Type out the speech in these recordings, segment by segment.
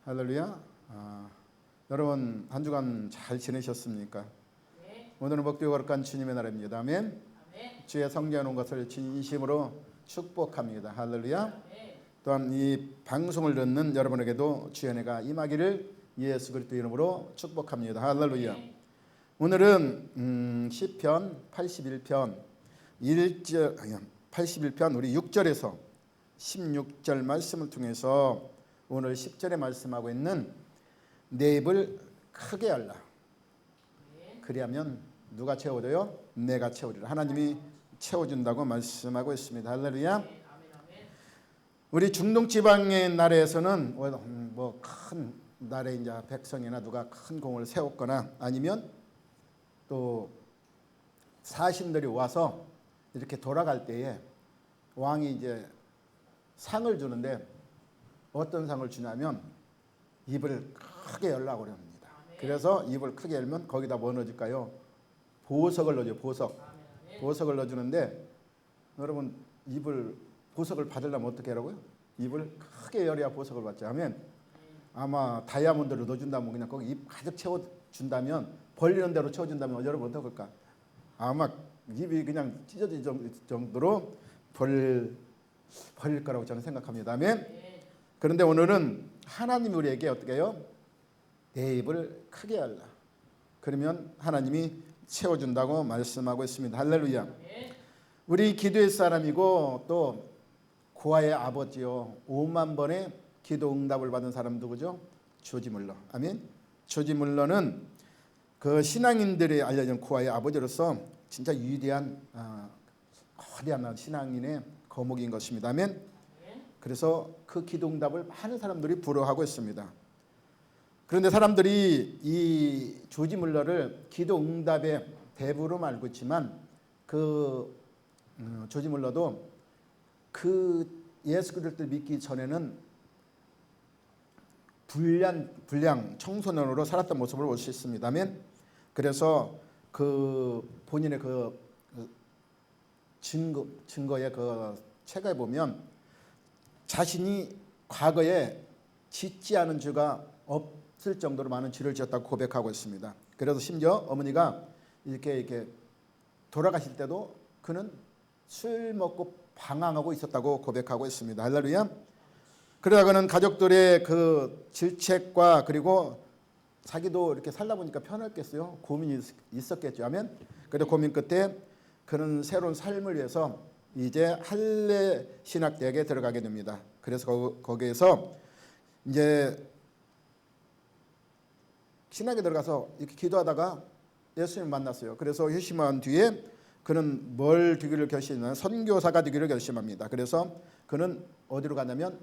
할렐루야. 여러분 한 주간 잘 지내셨습니까? 네. 오늘은 복되고 거룩한 주님의 날입니다. 아멘. 아멘. 주의 성경에 온 것을 진심으로 축복합니다. 할렐루야. 네. 또한 이 방송을 듣는 여러분에게도 주의 은혜가 임하기를 예수 그리스도 이름으로 축복합니다. 할렐루야. 네. 오늘은 시편 81편 81편 우리 6절에서 16절 말씀을 통해서 오늘 10절에 말씀하고 있는 내 입을 크게 열라. 네. 그리하면 누가 채워줘요? 내가 채우리라. 하나님이 채워준다고 말씀하고 있습니다. 할렐루야. 네. 아멘. 아멘. 우리 중동 지방의 나라에서는 뭐 큰 나라에 이제 백성이나 누가 큰 공을 세웠거나 아니면 또 사신들이 와서 이렇게 돌아갈 때에 왕이 이제 상을 주는데 어떤 상을 주냐면 입을 크게 열라고 합니다. 그래서 입을 크게 열면 거기다 뭐 넣어줄까요? 보석을 넣어줘요. 보석. 아멘. 보석을 넣어주는데 여러분 보석을 받으려면 어떻게 하라고요? 입을 크게 열어야 보석을 받죠. 하면 아마 다이아몬드를 넣어준다면 그냥 거기 입 가득 채워준다면 벌리는 대로 채워준다면 여러분 어떨 걸까? 아마 입이 그냥 찢어질 정도로 벌릴 거라고 저는 생각합니다. 아멘. 네. 그런데 오늘은 하나님이 우리에게 어떻게 해요? 내 입을 크게 열라. 그러면 하나님이 채워준다고 말씀하고 있습니다. 할렐루야. 네. 우리 기도의 사람이고 또 고아의 아버지요. 5만 번의 기도 응답을 받은 사람 누구죠? 조지 물러. 아멘. 조지 물러는 그 신앙인들이 알려진 고아의 아버지로서 진짜 위대한 거대한 신앙인의 거목인 것입니다. 아멘. 그래서 그 기도 응답을 많은 사람들이 부러워하고 있습니다. 그런데 사람들이 이 조지 물러를 기도 응답의 대부로 알고 있지만 그 조지 물러도 그 예수 그리스도를 믿기 전에는 불량 청소년으로 살았던 모습을 볼 수 있습니다. 아멘. 그래서 그 본인의 그 증거의 그 책에 보면 자신이 과거에 짓지 않은 죄가 없을 정도로 많은 죄를 지었다고 고백하고 있습니다. 그래서 심지어 어머니가 이렇게 돌아가실 때도 그는 술 먹고 방황하고 있었다고 고백하고 있습니다. 할렐루야. 그러다 그는 가족들의 그 질책과 그리고 자기도 이렇게 살다 보니까 편했겠어요. 고민이 있었겠죠. 아멘. 그래도 고민 끝에 그는 새로운 삶을 위해서 이제 할례 신학대학에 들어가게 됩니다. 그래서 거기에서 이제 신학에 들어가서 이렇게 기도하다가 예수님을 만났어요. 그래서 회심한 뒤에 그는 뭘 되기를 결심하냐면 선교사가 되기를 결심합니다. 그래서 그는 어디로 가냐면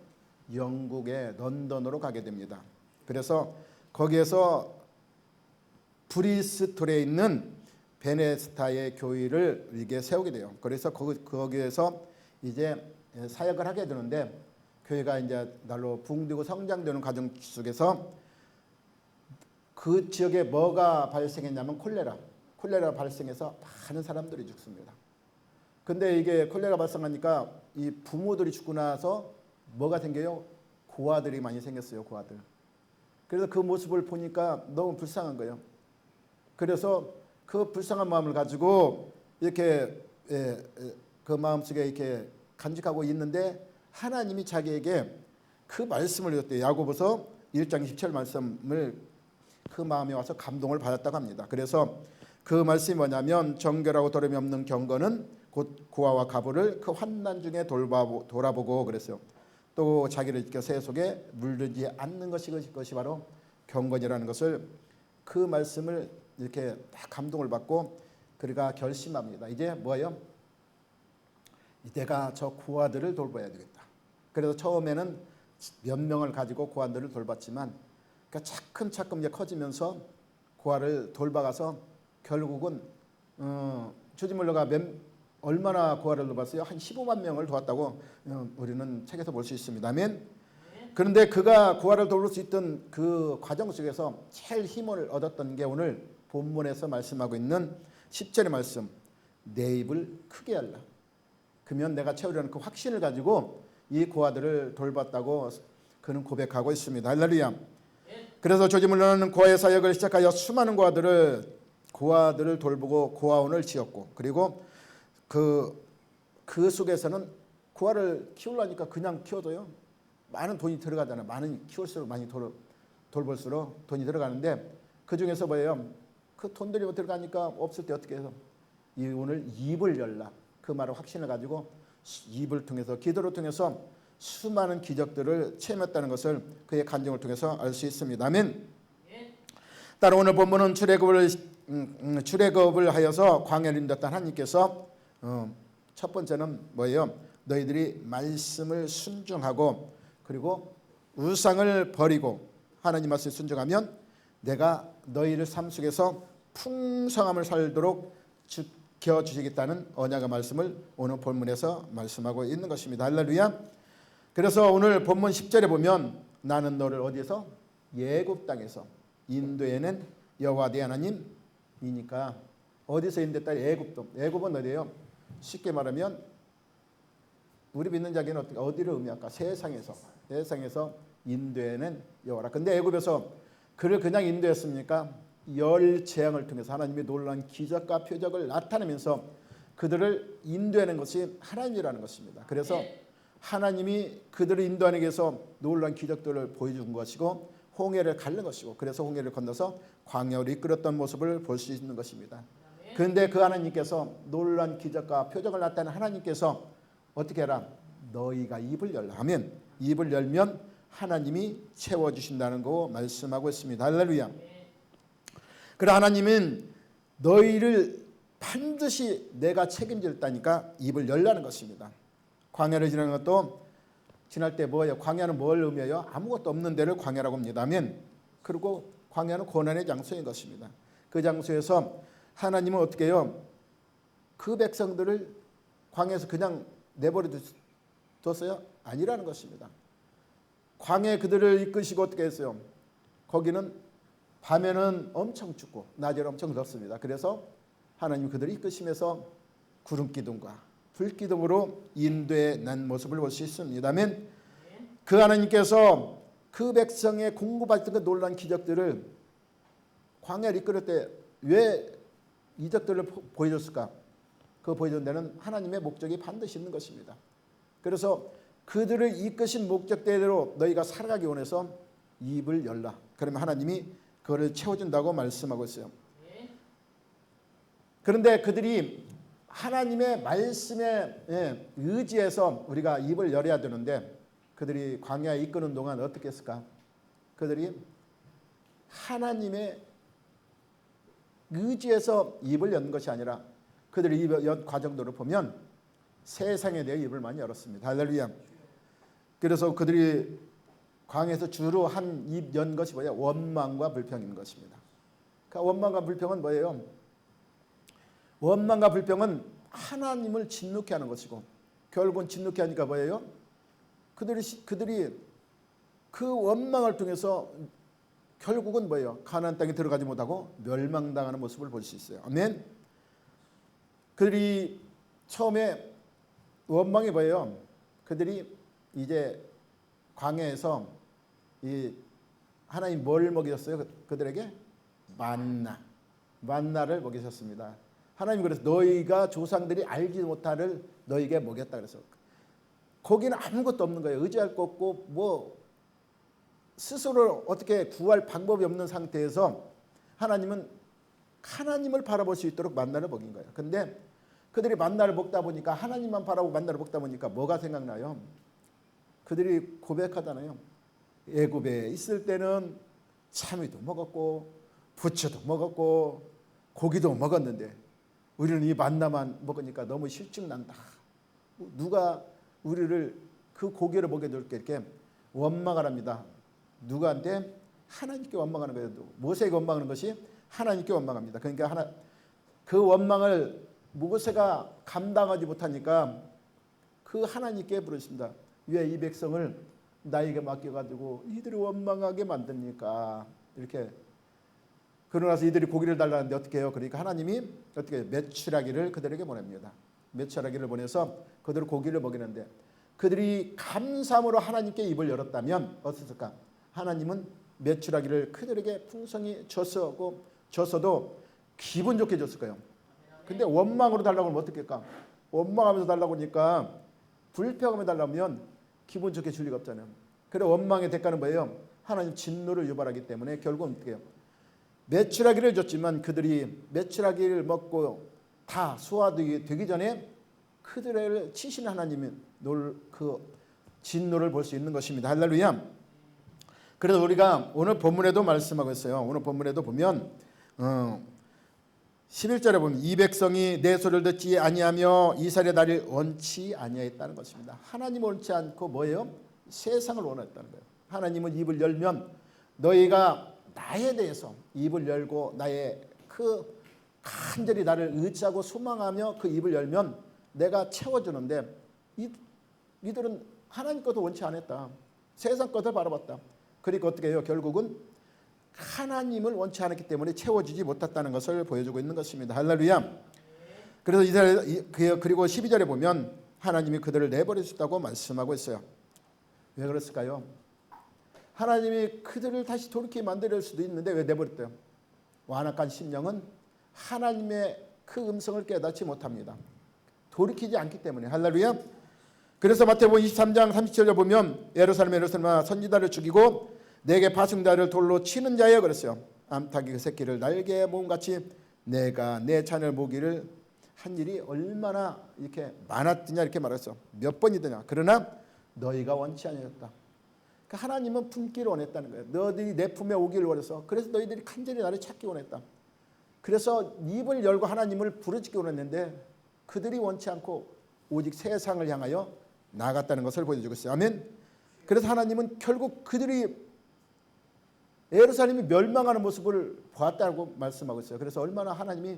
영국의 런던으로 가게 됩니다. 그래서 거기에서 브리스톨에 있는 베네스타의 교회를 이게 세우게 돼요. 그래서 거기에서 이제 사역을 하게 되는데 교회가 이제 날로 붕대고 성장되는 과정 속에서 그 지역에 뭐가 발생했냐면 콜레라 발생해서 많은 사람들이 죽습니다. 근데 이게 콜레라 발생하니까 이 부모들이 죽고 나서 뭐가 생겨요? 고아들이 많이 생겼어요. 고아들. 그래서 그 모습을 보니까 너무 불쌍한 거예요. 그래서 그 불쌍한 마음을 가지고 이렇게 그 마음속에 이렇게 간직하고 있는데 하나님이 자기에게 그 말씀을 주셨대요. 야고보서 1장 27 말씀을 그 마음에 와서 감동을 받았다고 합니다. 그래서 그 말씀이 뭐냐면 정결하고 더러움이 없는 경건은 곧 고아와 가부를 그 환난 중에 돌아보고 그랬어요. 또 자기를 지켜 새 속에 물들지 않는 것이 바로 경건이라는 것을 그 말씀을 이렇게 딱 감동을 받고 그가 결심합니다. 이제 뭐예요? 내가 저 고아들을 돌봐야 되겠다. 그래서 처음에는 몇 명을 가지고 고아들을 돌봤지만 그러니까 차츰 이제 커지면서 고아를 돌봐가서 결국은 조지 물러가 얼마나 고아를 돌봤어요? 한 15만 명을 도왔다고 우리는 책에서 볼 수 있습니다. 아멘. 그런데 그가 고아를 돌볼 수 있던 그 과정 속에서 제일 힘을 얻었던 게 오늘 본문에서 말씀하고 있는 10절의 말씀. 내 입을 크게 열라. 그러면 내가 채우려는 그 확신을 가지고 이 고아들을 돌봤다고 그는 고백하고 있습니다. 할렐루야. 그래서 조지물러는 고아의 사역을 시작하여 수많은 고아들을 돌보고 고아원을 지었고, 그리고 그 속에서는 고아를 키우려니까 그냥 키워도요 많은 돈이 들어가잖아요. 많은 키울수록 많이 돌볼수록 돈이 들어가는데, 그 중에서 뭐예요? 그 돈들이 들어가니까 없을 때 어떻게 해서 오늘 입을 열라, 그 말을 확신을 가지고 입을 통해서, 기도를 통해서 수많은 기적들을 체험했다는 것을 그의 간증을 통해서 알 수 있습니다. 아멘. 따라 오늘 본문은 출애굽을 하여서 광야를 인도했던 하나님께서 첫 번째는 뭐예요? 너희들이 말씀을 순종하고, 그리고 우상을 버리고 하나님 말씀에 순종하면 내가 너희를 삶 속에서 풍성함을 살도록 지켜주시겠다는 언약의 말씀을 오늘 본문에서 말씀하고 있는 것입니다. 할렐루야. 그래서 오늘 본문 10절에 보면 나는 너를 어디에서? 애굽 땅에서 인도해낸 여호와 네 하나님이니까. 어디서 인도했다? 애굽도. 애굽은 어디예요? 쉽게 말하면 우리 믿는 자에게는 어디를 의미할까? 세상에서 인도해낸 여호와라. 근데 애굽에서 그를 그냥 인도했습니까? 열 재앙을 통해서 하나님의 놀라운 기적과 표적을 나타내면서 그들을 인도하는 것이 하나님이라는 것입니다. 그래서 하나님이 그들을 인도하기 위해서 놀라운 기적들을 보여준 것이고 홍해를 가른 것이고, 그래서 홍해를 건너서 광야로 이끌었던 모습을 볼 수 있는 것입니다. 그런데 그 하나님께서, 놀라운 기적과 표적을 나타내는 하나님께서 어떻게 해라? 너희가 입을 열라 하면, 입을 열면 하나님이 채워주신다는 거 말씀하고 있습니다. 할렐루야. 그래 하나님은 너희를 반드시 내가 책임질다니까 입을 열라는 것입니다. 광야를 지나는 것도 지날 때 뭐예요? 광야는 뭘 의미해요? 아무것도 없는 데를 광야라고 합니다. 아멘. 그리고 광야는 고난의 장소인 것입니다. 그 장소에서 하나님은 어떻게 해요? 그 백성들을 광야에서 그냥 내버려 뒀어요? 아니라는 것입니다. 광야에 그들을 이끄시고 어떻게 했어요? 거기는 밤에는 엄청 춥고 낮에는 엄청 덥습니다. 그래서 하나님 그들을 이끄시면서 구름기둥과 불기둥으로 인도해 난 모습을 볼 수 있습니다. 아멘. 그 하나님께서 그 백성의 공급받던 그 놀라운 기적들을 광야를 이끌을 때 왜 이적들을 보여줬을까? 그 보여준 데는 하나님의 목적이 반드시 있는 것입니다. 그래서 그들을 이끄신 목적대로 너희가 살아가기 원해서 입을 열라. 그러면 하나님이 그거를 채워준다고 말씀하고 있어요. 그런데 그들이 하나님의 말씀에 의지해서 우리가 입을 열어야 되는데, 그들이 광야에 이끄는 동안 어떻게 했을까? 그들이 하나님의 의지해서 입을 연 것이 아니라 그들이 입을 연 과정들을 보면 세상에 대해 입을 많이 열었습니다. 할렐루야. 그래서 그들이 광야에서 주로 한 입 연 것이 뭐예요? 원망과 불평인 것입니다. 그러니까 원망과 불평은 뭐예요? 원망과 불평은 하나님을 진노케 하는 것이고, 결국은 진노케 하니까 뭐예요? 그들이 그 원망을 통해서 결국은 뭐예요? 가나안 땅에 들어가지 못하고 멸망당하는 모습을 볼 수 있어요. 아멘. 그들이 처음에 원망이 뭐예요? 그들이 이제 광야에서 이 하나님 뭘 먹이셨어요? 그들에게 만나를 먹이셨습니다. 하나님 그래서 너희가 조상들이 알지 못하를 너희에게 먹였다 그래서 거기는 아무것도 없는 거예요. 의지할 거 없고 뭐 스스로 어떻게 구할 방법이 없는 상태에서 하나님은 하나님을 바라볼 수 있도록 만나를 먹인 거예요. 근데 그들이 만나를 먹다 보니까, 하나님만 바라보고 만나를 먹다 보니까 뭐가 생각나요? 그들이 고백하잖아요. 애굽에 있을 때는 참이도 먹었고 부추도 먹었고 고기도 먹었는데 우리는 이 만나만 먹으니까 너무 실증난다. 누가 우리를 그 고기를 먹여줄게, 이렇게 원망을 합니다. 누구한테? 하나님께 원망하는 거예요. 모세에게 원망하는 것이 하나님께 원망합니다. 그러니까 그 원망을 모세가 감당하지 못하니까 그 하나님께 부르십니다. 왜 이 백성을 나에게 맡겨가지고 이들이 원망하게 만듭니까? 이렇게. 그러고 나서 이들이 고기를 달라는데 어떻게 해요? 그러니까 하나님이 어떻게 해요? 메추라기를 그들에게 보냅니다. 메추라기를 보내서 그들을 고기를 먹이는데, 그들이 감사함으로 하나님께 입을 열었다면 어땠을까? 하나님은 메추라기를 그들에게 풍성히 줬어도 기분 좋게 줬을 거예요. 근데 원망으로 달라고 하면 어떻게 할까? 원망하면서 달라고 하니까 불평하며 달라면 기분 좋게 줄 리가 없잖아요. 그래 원망의 대가는 뭐예요? 하나님 진노를 유발하기 때문에 결국은 어떻게 해요? 메추라기를 줬지만 그들이 메추라기를 먹고 다 소화되기 전에 그들을 치신 하나님이 그 진노를 볼 수 있는 것입니다. 할렐루야. 그래서 우리가 오늘 본문에도 말씀하고 있어요. 오늘 본문에도 보면 11절에 보면 이 백성이 내 소리를 듣지 아니하며 이스라엘의 나를 원치 아니하였다는 것입니다. 하나님을 원치 않고 뭐예요? 세상을 원했다는 거예요. 하나님은 입을 열면 너희가 나에 대해서 입을 열고 나의 그 간절히 나를 의지하고 소망하며 그 입을 열면 내가 채워주는데 이들은 하나님 것도 원치 않았다. 세상 것을 바라봤다. 그러니까 어떻게 해요? 결국은 하나님을 원치 않았기 때문에 채워지지 못했다는 것을 보여주고 있는 것입니다. 할렐루야. 그래서 이스라엘 그리고 12절에 보면 하나님이 그들을 내버리셨다고 말씀하고 있어요. 왜 그랬을까요? 하나님이 그들을 다시 돌이키게 만들 수도 있는데 왜 내버렸대요? 완악한 심령은 하나님의 그 음성을 깨닫지 못합니다. 돌이키지 않기 때문에. 할렐루야. 그래서 마태복음 23장 37절에 보면 예루살렘아 선지자를 죽이고 내게 파송자를 돌로 치는 자여 그랬어요. 암탉이 그 새끼를 날개에 모음같이 내가 내 잔을 모기를 한 일이 얼마나 이렇게 많았느냐 이렇게 말했어. 몇 번이더냐. 그러나 너희가 원치 아니었다. 그러니까 하나님은 품기를 원했다는 거예요. 너희들이 내 품에 오기를 원해서. 그래서 너희들이 간절히 나를 찾기 원했다. 그래서 입을 열고 하나님을 부르짖기 원했는데 그들이 원치 않고 오직 세상을 향하여 나아갔다는 것을 보여주고 있어요. 아멘. 그래서 하나님은 결국 그들이 예루살렘이 멸망하는 모습을 보았다고 말씀하고 있어요. 그래서 얼마나 하나님이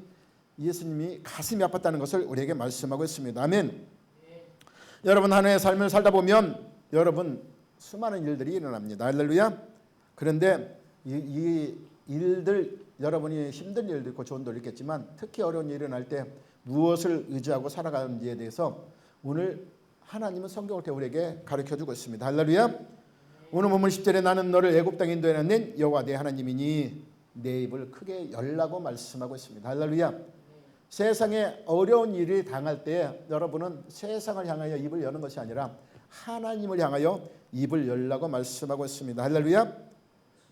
예수님이 가슴이 아팠다는 것을 우리에게 말씀하고 있습니다. 아멘. 여러분 한 해의 삶을 살다 보면 여러분 수많은 일들이 일어납니다. 할렐루야. 그런데 이 일들 여러분이 힘든 일도 있고 좋은 일도 있겠지만 특히 어려운 일이 일어날 때 무엇을 의지하고 살아가는지에 대해서 오늘 하나님은 성경을 통해 우리에게 가르쳐주고 있습니다. 할렐루야. 오늘 본문 10절에 나는 너를 애굽 땅에 인도해낸 여호와 내 하나님이니 내 입을 크게 열라고 말씀하고 있습니다. 할렐루야. 세상에 어려운 일이 당할 때 여러분은 세상을 향하여 입을 여는 것이 아니라 하나님을 향하여 입을 열라고 말씀하고 있습니다. 할렐루야.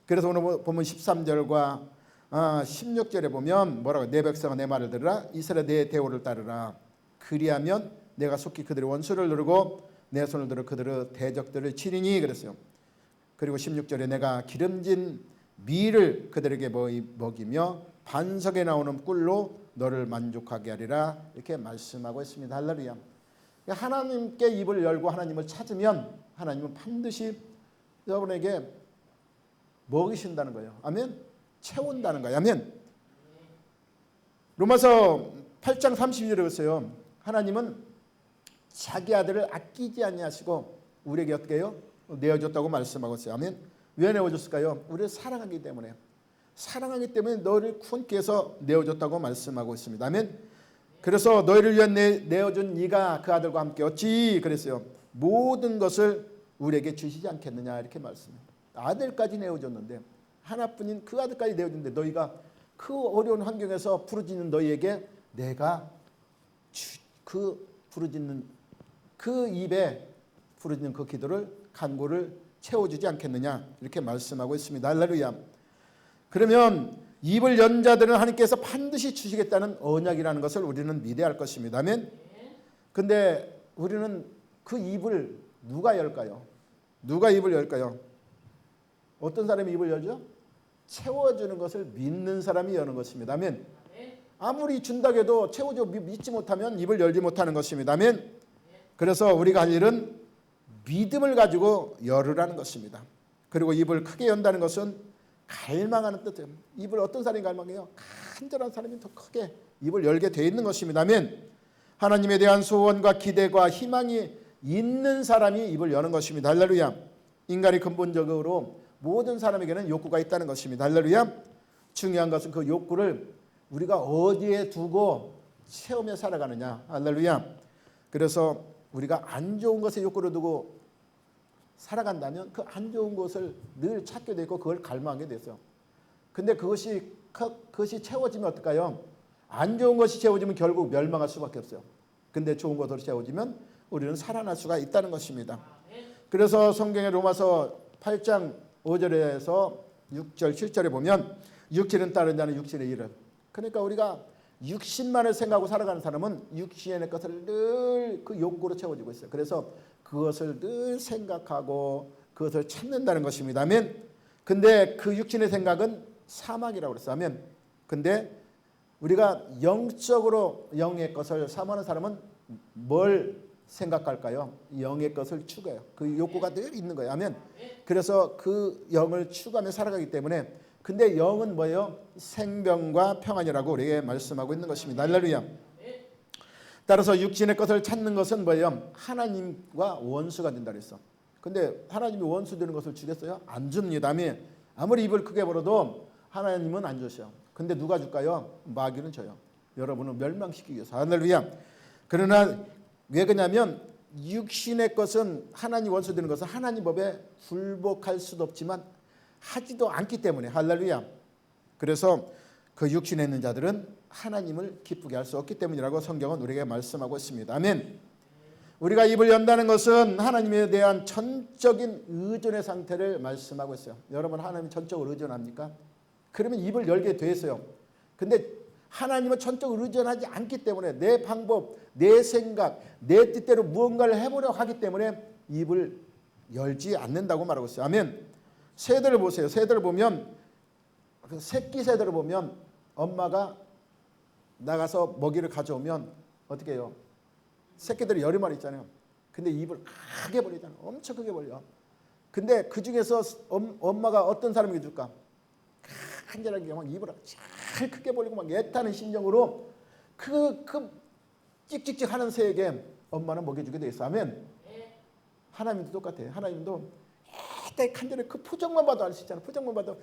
그래서 오늘 본문 13절과 16절에 보면 뭐라고 내 백성아 내 말을 들으라 이스라엘 내 대오를 따르라 그리하면 내가 속히 그들의 원수를 누르고 내 손을 들어 그들의 대적들을 치리니 그랬어요. 그리고 16절에 내가 기름진 밀을 그들에게 먹이며 반석에 나오는 꿀로 너를 만족하게 하리라 이렇게 말씀하고 있습니다. 할렐루야. 하나님께 입을 열고 하나님을 찾으면 하나님은 반드시 여러분에게 먹이신다는 거예요. 아멘. 채운다는 거예요. 아멘. 로마서 8장 32절에 그랬어요. 하나님은 자기 아들을 아끼지 아니하시고 우리에게 어떻게 해요? 내어줬다고 말씀하고 있어요. 아멘. 왜 내어줬을까요? 우리를 사랑하기 때문에. 사랑하기 때문에 너를 굳게 해서 내어줬다고 말씀하고 있습니다. 아멘. 그래서 너희를 위해 내어준 네가 그 아들과 함께 어찌 그랬어요. 모든 것을 우리에게 주시지 않겠느냐 이렇게 말씀합니다. 아들까지 내어줬는데 하나뿐인 그 아들까지 내어줬는데 너희가 그 어려운 환경에서 부르짖는 너희에게 내가 그 부르짖는 그 입에 부르짖는 그 기도를 간구를 채워주지 않겠느냐 이렇게 말씀하고 있습니다. 할렐루야. 그러면 입을 연 자들은 하나님께서 반드시 주시겠다는 언약이라는 것을 우리는 믿어야 할 것입니다. 아멘. 근데 우리는 그 입을 누가 열까요? 누가 입을 열까요? 어떤 사람이 입을 열죠? 채워주는 것을 믿는 사람이 여는 것입니다. 아멘. 아무리 준다고 해도 채워줘 믿지 못하면 입을 열지 못하는 것입니다. 아멘. 그래서 우리가 할 일은 믿음을 가지고 열으라는 것입니다. 그리고 입을 크게 연다는 것은 갈망하는 뜻이에요. 입을 어떤 사람이 갈망해요? 간절한 사람이 더 크게 입을 열게 되어 있는 것입니다. 아멘. 하나님에 대한 소원과 기대와 희망이 있는 사람이 입을 여는 것입니다. 할렐루야. 인간이 근본적으로 모든 사람에게는 욕구가 있다는 것입니다. 할렐루야. 중요한 것은 그 욕구를 우리가 어디에 두고 채우며 살아가느냐. 할렐루야. 그래서 우리가 안 좋은 것에 욕구를 두고 살아간다면 그 안 좋은 것을 늘 찾게 되고 그걸 갈망하게 됐어요. 근데 그것이 채워지면 어떨까요? 안 좋은 것이 채워지면 결국 멸망할 수밖에 없어요. 근데 좋은 것으로 채워지면 우리는 살아날 수가 있다는 것입니다. 그래서 성경의 로마서 8장 5절에서 6절 7절에 보면 육신은 따르는 자는 육신의 일을, 그러니까 우리가 육신만을 생각하고 살아가는 사람은 육신의 것을 늘 그 욕구로 채워지고 있어요. 그래서 그것을 늘 생각하고 그것을 찾는다는 것입니다. 아멘. 근데 그 육신의 생각은 사망이라고 그랬어요. 아멘. 근데 우리가 영적으로 영의 것을 사모하는 사람은 뭘 생각할까요? 영의 것을 추구해요. 그 욕구가 늘 있는 거예요. 아멘. 그래서 그 영을 추구하며 살아가기 때문에, 근데 영은 뭐예요? 생명과 평안이라고 우리에게 말씀하고 있는 것입니다. 할렐루야. 따라서 육신의 것을 찾는 것은 뭐예요? 하나님과 원수가 된다 그랬어. 근데 하나님이 원수 되는 것을 주겠어요? 안 줍니다. 아무리 입을 크게 벌어도 하나님은 안 주셔요. 근데 누가 줄까요? 마귀는 줘요. 여러분을 멸망시키기 위해서. 할렐루야. 그러나 왜 그러냐면 육신의 것은, 하나님 원수 되는 것은 하나님 법에 불복할 수도 없지만 하지도 않기 때문에. 할렐루야. 그래서 그 육신에 있는 자들은 하나님을 기쁘게 할 수 없기 때문이라고 성경은 우리에게 말씀하고 있습니다. 아멘. 우리가 입을 연다는 것은 하나님에 대한 전적인 의존의 상태를 말씀하고 있어요. 여러분 하나님 전적으로 의존합니까? 그러면 입을 열게 돼 있어요. 근데 하나님은 전적으로 의존하지 않기 때문에 내 방법, 내 생각, 내 뜻대로 무언가를 해보려고 하기 때문에 입을 열지 않는다고 말하고 있어요. 아멘. 새들을 보세요. 새들을 보면, 새끼 새들을 보면 엄마가 나가서 먹이를 가져오면 어떻게 해요? 새끼들이 여러 마리 있잖아요. 근데 입을 크게 벌리잖아요. 엄청 크게 벌려. 근데 그 중에서 엄마가 어떤 사람에게 줄까? 간절하게 막 입을 잘 크게 벌리고 막 애타는 심정으로 그 찍찍찍 하는 새에게 엄마는 먹여주게 돼 있어. 아멘. 하나님도 똑같아요. 하나님도 애타게 간절히 그 표정만 봐도 알 수 있잖아. 표정만 봐도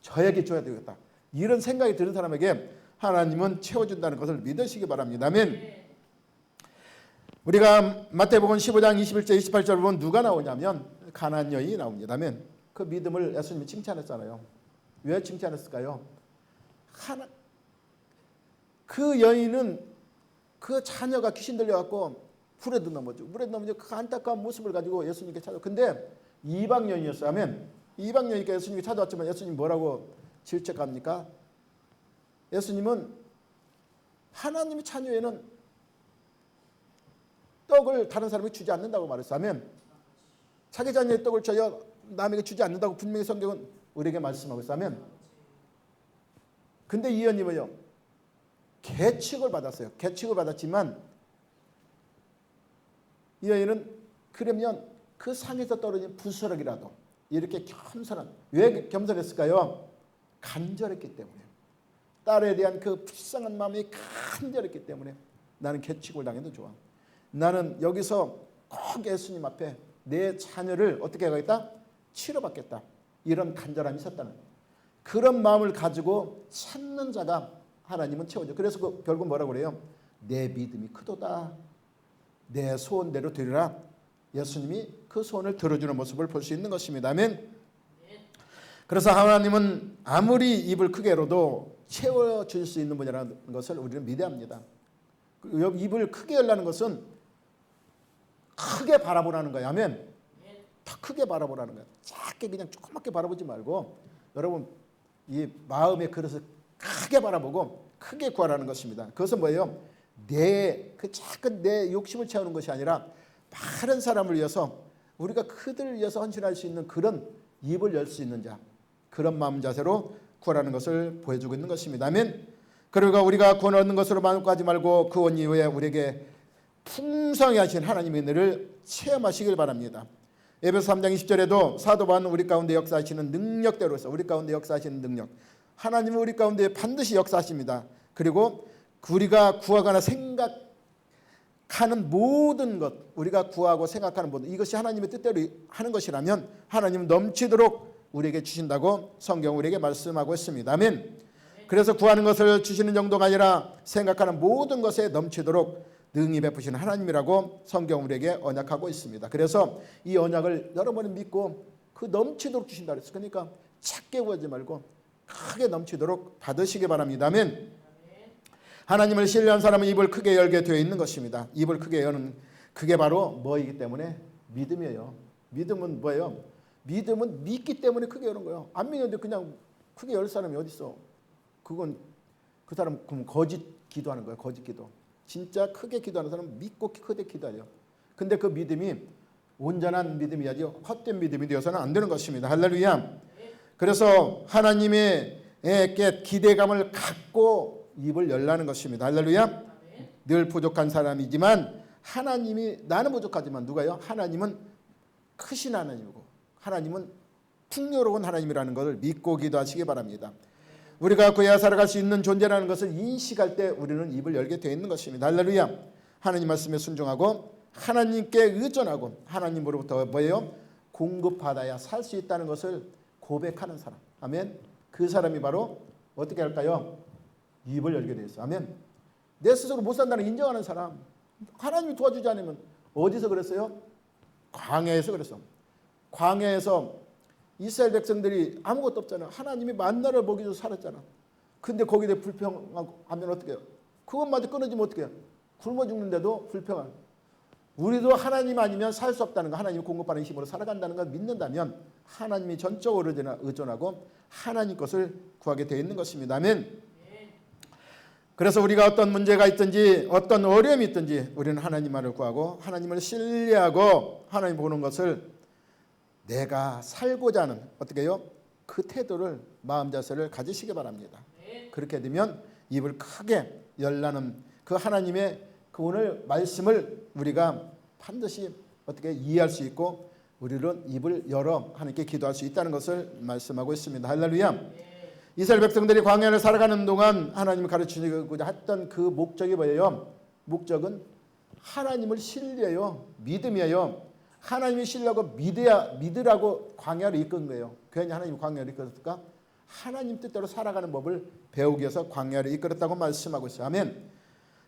저에게 줘야 되겠다. 이런 생각이 드는 사람에게 하나님은 채워준다는 것을 믿으시기 바랍니다. 아멘. 우리가 마태복음 15장 21절 28절 보면 누가 나오냐면 가나안 여인이 나옵니다. 아멘. 그 믿음을 예수님이 칭찬했잖아요. 왜 칭찬했을까요? 그 여인은 그 자녀가 귀신 들려갖고 불에도 넘어져. 물에 넘어져 그 안타까운 모습을 가지고 예수님께 찾아. 근데 이방 여인이었어요. 아멘. 이방 여인이니까 예수님이 찾아왔지만 예수님 뭐라고 질책합니까? 예수님은 하나님의 자녀에는 떡을 다른 사람에게 주지 않는다고 말했어요. 아멘. 자기 자녀의 떡을 저여 남에게 주지 않는다고 분명히 성경은 우리에게 말씀하고 있어요. 아멘. 근데 이 여인이 뭐요? 계측을 받았어요. 계측을 받았지만 이 여인은 그러면 그 상에서 떨어진 부스러기라도 이렇게 겸손한, 왜 겸손했을까요? 간절했기 때문에. 딸에 대한 그 불쌍한 마음이 간절했기 때문에 나는 계측을 당해도 좋아. 나는 여기서 꼭 예수님 앞에 내 자녀를 어떻게 하겠다? 치료받겠다. 이런 간절함이 있었다는 그런 마음을 가지고 찾는 자가 하나님은 채워줘. 그래서 결국 뭐라고 그래요? 내 믿음이 크도다. 내 소원대로 드리라. 예수님이 그 소원을 들어주는 모습을 볼 수 있는 것입니다. 아멘. 그래서 하나님은 아무리 입을 크게 열어도 채워줄 수 있는 분이라는 것을 우리는 믿어야 합니다. 입을 크게 열라는 것은 크게 바라보라는 거예요. 아멘. 더 크게 바라보라는 거예요. 작게 그냥 조그맣게 바라보지 말고 여러분 이 마음의 그릇을 크게 바라보고 크게 구하라는 것입니다. 그것은 뭐예요? 그 작은 내 욕심을 채우는 것이 아니라 다른 사람을 위해서 우리가 그들을 위해서 헌신할 수 있는 그런 입을 열 수 있는 자, 그런 마음 자세로 구하라는 것을 보여주고 있는 것입니다. 아멘. 그러니까 우리가 구원 얻는 것으로 만족하지 말고 그 원 이후에 우리에게 풍성히 하신 하나님의 은혜를 체험하시길 바랍니다. 에베소 3장 20절에도 사도 바울은 우리 가운데 역사하시는 능력대로 해서 우리 가운데 역사하시는 능력, 하나님은 우리 가운데 반드시 역사하십니다. 그리고 우리가 구하거나 생각하는 모든 것, 우리가 구하고 생각하는 모든 이것이 하나님의 뜻대로 하는 것이라면 하나님은 넘치도록 우리에게 주신다고 성경 우리에게 말씀하고 있습니다. 아멘. 그래서 구하는 것을 주시는 정도가 아니라 생각하는 모든 것에 넘치도록 능히 베푸시는 하나님이라고 성경 우리에게 언약하고 있습니다. 그래서 이 언약을 여러분이 믿고 그 넘치도록 주신다 그랬어요. 그러니까 작게 구하지 말고 크게 넘치도록 받으시기 바랍니다. 아멘. 하나님을 신뢰한 사람은 입을 크게 열게 되어 있는 것입니다. 입을 크게 여는 그게 바로 뭐이기 때문에 믿음이에요. 믿음은 뭐예요? 믿음은 믿기 때문에 크게 여는 거예요. 안 믿는데 그냥 크게 열 사람이 어디 있어? 그건 그 사람 그럼 거짓 기도하는 거예요. 거짓 기도. 진짜 크게 기도하는 사람은 믿고 크게 기도해요. 근데 그 믿음이 온전한 믿음이야지 헛된 믿음이 되어서는 안 되는 것입니다. 할렐루야. 그래서 하나님에게 기대감을 갖고 입을 열라는 것입니다. 할렐루야. 늘 부족한 사람이지만 하나님이 나는 부족하지만 누가요? 하나님은 크신 하나님이고 하나님은 풍요로운 하나님이라는 것을 믿고 기도하시기 바랍니다. 우리가 그야 살아갈 수 있는 존재라는 것을 인식할 때 우리는 입을 열게 되어 있는 것입니다. 할렐루야. 하나님 말씀에 순종하고 하나님께 의존하고 하나님으로부터 뭐예요? 공급받아야 살 수 있다는 것을 고백하는 사람. 아멘. 그 사람이 바로 어떻게 할까요? 입을 열게 되어 있어요. 아멘. 내 스스로 못 산다는 인정하는 사람. 하나님이 도와주지 않으면 어디서 그랬어요? 광야에서 그랬어. 광야에서 이스라엘 백성들이 아무것도 없잖아. 하나님이 만나를 먹이줘서 살았잖아. 근데 거기에 불평하고 하면 어떻게 해요? 그것마저 끊어지면 어떻게 해요? 굶어 죽는데도 불평하는. 우리도 하나님 아니면 살 수 없다는 거, 하나님 공급하는 힘으로 살아간다는 걸 믿는다면 하나님이 전적으로 의존하고 하나님 것을 구하게 되어 있는 것입니다. 아멘. 그래서 우리가 어떤 문제가 있든지 어떤 어려움이 있든지 우리는 하나님만을 구하고 하나님을 신뢰하고 하나님 보는 것을 내가 살고자 하는 어떻게 해요? 그 태도를 마음 자세를 가지시기 바랍니다. 그렇게 되면 입을 크게 열라는 그 하나님의 그 오늘 말씀을 우리가 반드시 어떻게 이해할 수 있고 우리는 입을 열어 하나님께 기도할 수 있다는 것을 말씀하고 있습니다. 할렐루야. 이스라엘 백성들이 광야를 살아가는 동안 하나님을 가르치고자 했던 그 목적이 뭐예요? 목적은 하나님을 신뢰해요. 믿음이에요. 하나님이 신뢰하고 믿으라고 광야를 이끈 거예요. 괜히 하나님이 광야를 이끌었을까? 하나님 뜻대로 살아가는 법을 배우기 위해서 광야를 이끌었다고 말씀하고 있어요. 아멘.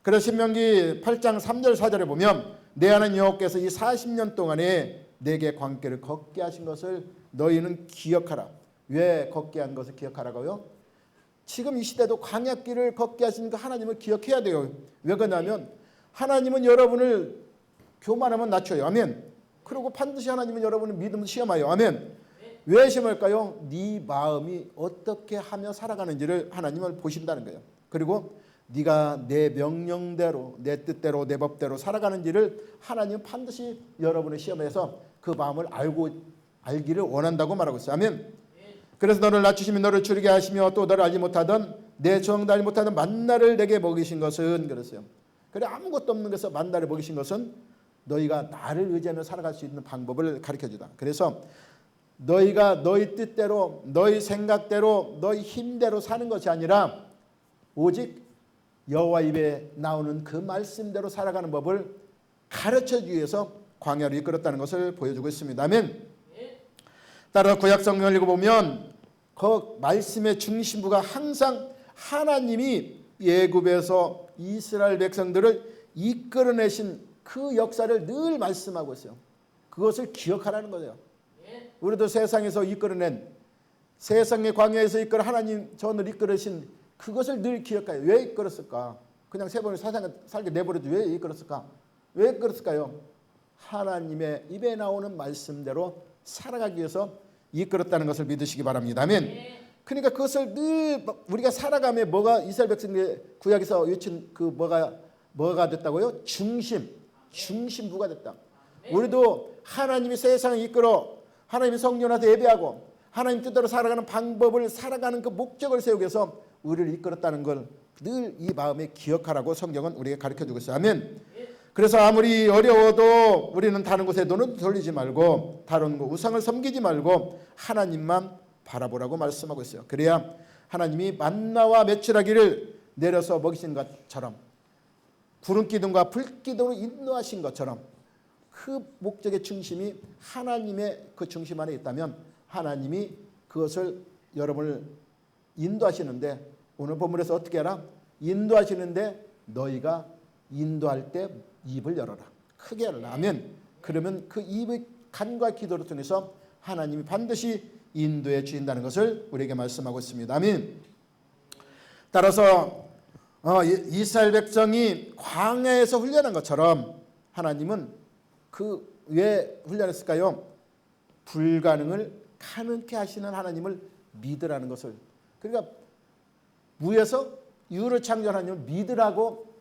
그래서 신명기 8장 3절 4절에 보면 내 하나님 여호와께서 이 40년 동안에 내게 광야를 걷게 하신 것을 너희는 기억하라. 왜 걷게 한 것을 기억하라고요? 지금 이 시대도 광야길을 걷게 하신 그 하나님을 기억해야 돼요. 왜 그러냐면 하나님은 여러분을 교만하면 낮춰요. 아멘. 그리고 반드시 하나님은 여러분의 믿음을 시험하여. 아멘. 왜 시험할까요? 네 마음이 어떻게 하며 살아가는지를 하나님을 보신다는 거예요. 그리고 네가 내 명령대로 내 뜻대로 내 법대로 살아가는지를 하나님은 반드시 여러분의 시험에서 그 마음을 알기를 원한다고 말하고 있어요. 아멘. 그래서 너를 낮추시며 너를 줄이게 하시며 또 너를 알지 못하던 내 조상도 알지 못하던 만나를 내게 먹이신 것은 그랬어요. 그래 아무것도 없는 데서 만나를 먹이신 것은 너희가 나를 의지하며 살아갈 수 있는 방법을 가르쳐주다. 그래서 너희가 너희 뜻대로 너희 생각대로 너희 힘대로 사는 것이 아니라 오직 여호와 입에 나오는 그 말씀대로 살아가는 법을 가르쳐주기 위해서 광야를 이끌었다는 것을 보여주고 있습니다. 아멘. 따라 구약 성경을 읽어보면 그 말씀의 중심부가 항상 하나님이 애굽에서 이스라엘 백성들을 이끌어내신 그 역사를 늘 말씀하고 있어요. 그것을 기억하라는 거예요. 우리도 세상에서 이끌어낸 세상의 광야에서 이끌어 하나님 전을 이끌으신 그것을 늘 기억해요. 왜 이끌었을까? 그냥 세 번을 세상에 살게 내버려도 왜 이끌었을까? 왜 이끌었을까요? 하나님의 입에 나오는 말씀대로 살아가기 위해서 이끌었다는 것을 믿으시기 바랍니다. 아멘. 그러니까 그것을 늘 우리가 살아가며 뭐가 이스라엘 백성들 구약에서 외친 그 뭐가 됐다고요? 중심부가 됐다. 우리도 하나님이 세상을 이끌어 하나님이 성령한테 예배하고 하나님 뜻대로 살아가는 방법을 살아가는 그 목적을 세우기 위해서 우리를 이끌었다는 걸 늘 이 마음에 기억하라고 성경은 우리에게 가르쳐주고 있어요. 아멘. 그래서 아무리 어려워도 우리는 다른 곳에 눈을 돌리지 말고 다른 곳 우상을 섬기지 말고 하나님만 바라보라고 말씀하고 있어요. 그래야 하나님이 만나와 메추라기를 내려서 먹이신 것처럼 구름기둥과 불기둥으로 인도하신 것처럼 그 목적의 중심이 하나님의 그 중심 안에 있다면 하나님이 그것을 여러분을 인도하시는데 오늘 본문에서 어떻게 하라? 인도하시는데 너희가 인도할 때 입을 열어라. 크게 열어라. 아멘. 그러면 그 입의 간과 기도를 통해서 하나님이 반드시 인도해 주신다는 것을 우리에게 말씀하고 있습니다. 아멘. 따라서 이스라엘 백성이 광야에서 훈련한 것처럼 하나님은 그 왜 훈련했을까요? 불가능을 가능케 하시는 하나님을 믿으라는 것을. 그러니까 무에서 유를 창조한 하나님을 믿으라고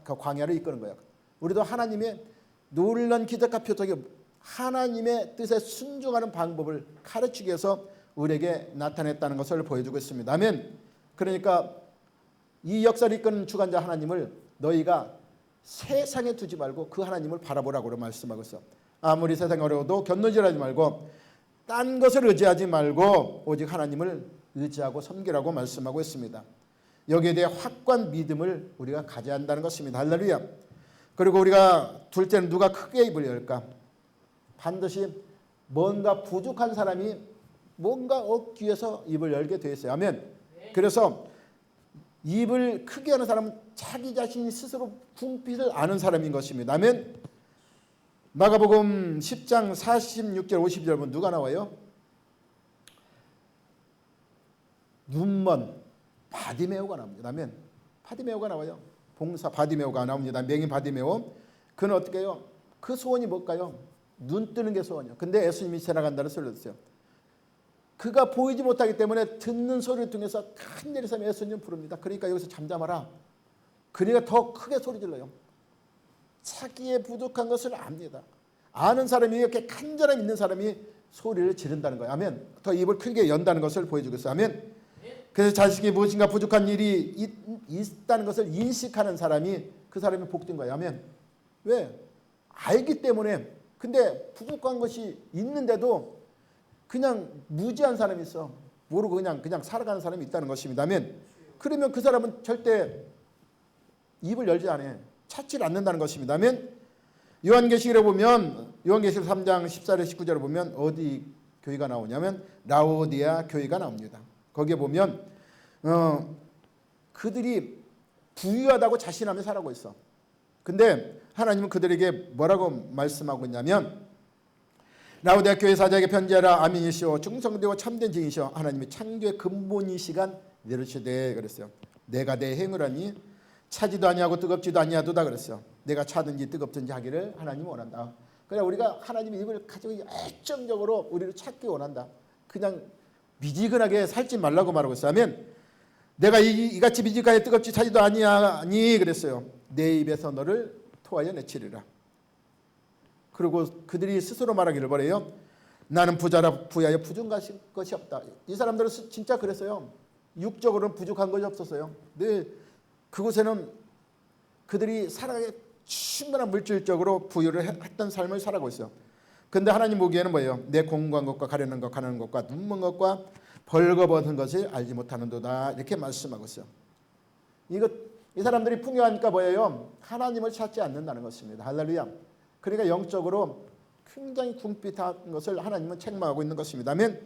그 광야를 이끄는 거예요. 우리도 하나님의 놀라운 기적과 표적이 하나님의 뜻에 순종하는 방법을 가르치기 위해서 우리에게 나타냈다는 것을 보여주고 있습니다. 아멘. 그러니까 이 역사를 이끄는 주관자 하나님을 너희가 세상에 두지 말고 그 하나님을 바라보라고 말씀하고 있어. 아무리 세상이 어려워도 견눈질하지 말고 딴 것을 의지하지 말고 오직 하나님을 의지하고 섬기라고 말씀하고 있습니다. 여기에 대해 확고한 믿음을 우리가 가져야 한다는 것입니다. 할렐루야. 그리고 우리가 둘째는 누가 크게 입을 열까? 반드시 뭔가 부족한 사람이 뭔가 얻기 위해서 입을 열게 되어 있어요. 아멘. 그래서 입을 크게 하는 사람은 자기 자신이 스스로 궁핍을 아는 사람인 것입니다. 아멘. 마가복음 10장 46절 50절 보면 누가 나와요? 눈먼 바디메오가 나옵니다. 아멘. 바디메오가 나와요. 봉사 바디메오가 나옵니다. 맹인 바디메오. 그는 어떻게 해요? 그 소원이 뭘까요? 눈 뜨는 게 소원이요. 근데 예수님이 지나간다는 소리를 듣어요. 그가 보이지 못하기 때문에 듣는 소리를 통해서 간절히 예수님 부릅니다. 그러니까 여기서 잠잠하라. 그러니까 더 크게 소리 질러요. 자기의 부족한 것을 압니다. 아는 사람이 이렇게 간절함 있는 사람이 소리를 지른다는 거예요. 아멘. 더 입을 크게 연다는 것을 보여주고 있어요. 아멘. 그래서 자식이 무엇인가 부족한 일이 있다는 것을 인식하는 사람이 그 사람이 복된 거예요. 아멘. 왜? 알기 때문에. 근데 부족한 것이 있는데도 그냥 무지한 사람이 있어. 모르고 그냥 살아가는 사람이 있다는 것입니다. 아멘. 그러면 그 사람은 절대 입을 열지 않아요. 찾지를 않는다는 것입니다. 아멘. 요한계시록에 보면 요한계시록 3장 14절 19절에 보면 어디 교회가 나오냐면 라오디아 교회가 나옵니다. 거기에 보면 그들이 부유하다고 자신하며 살아가고 있어. 근데 하나님은 그들에게 뭐라고 말씀하고 있냐면 라오디아 교회 사자에게 편지하라. 아멘이시오 충성되고 참된 증이시오 하나님의 창조의 근본이시간 내려주시되 그랬어요. 내가 내 행을 하니 차지도 아니하고 뜨겁지도 아니하도다 그랬어요. 내가 차든지 뜨겁든지 하기를 하나님이 원한다. 그러니까 우리가 하나님의 입을 가지고 열정적으로 우리를 찾기 원한다. 그냥 미지근하게 살지 말라고 말하고 있어요. 아멘. 내가 이같이 미지근하게 뜨겁지 차지도 아니하니 그랬어요. 내 입에서 너를 토하여 내치리라. 그리고 그들이 스스로 말하기를 뭐래요? 나는 부자라 부여하여 부족한 것이 없다. 이 사람들은 진짜 그랬어요. 육적으로는 부족한 것이 없었어요. 네, 그곳에는 그들이 살아가기 충분한 물질적으로 부유를 했던 삶을 살아가고 있어요. 근데 하나님 보기에는 뭐예요? 내 공고한 것과 가려는 것, 가난한 것과 눈먼 것과 벌거벗은 것을 알지 못하는도다. 이렇게 말씀하고 있어요. 이 사람들이 풍요하니까 뭐예요? 하나님을 찾지 않는다는 것입니다. 할렐루야. 그러니까 영적으로 굉장히 궁핍한 것을 하나님은 책망하고 있는 것입니다. 아멘.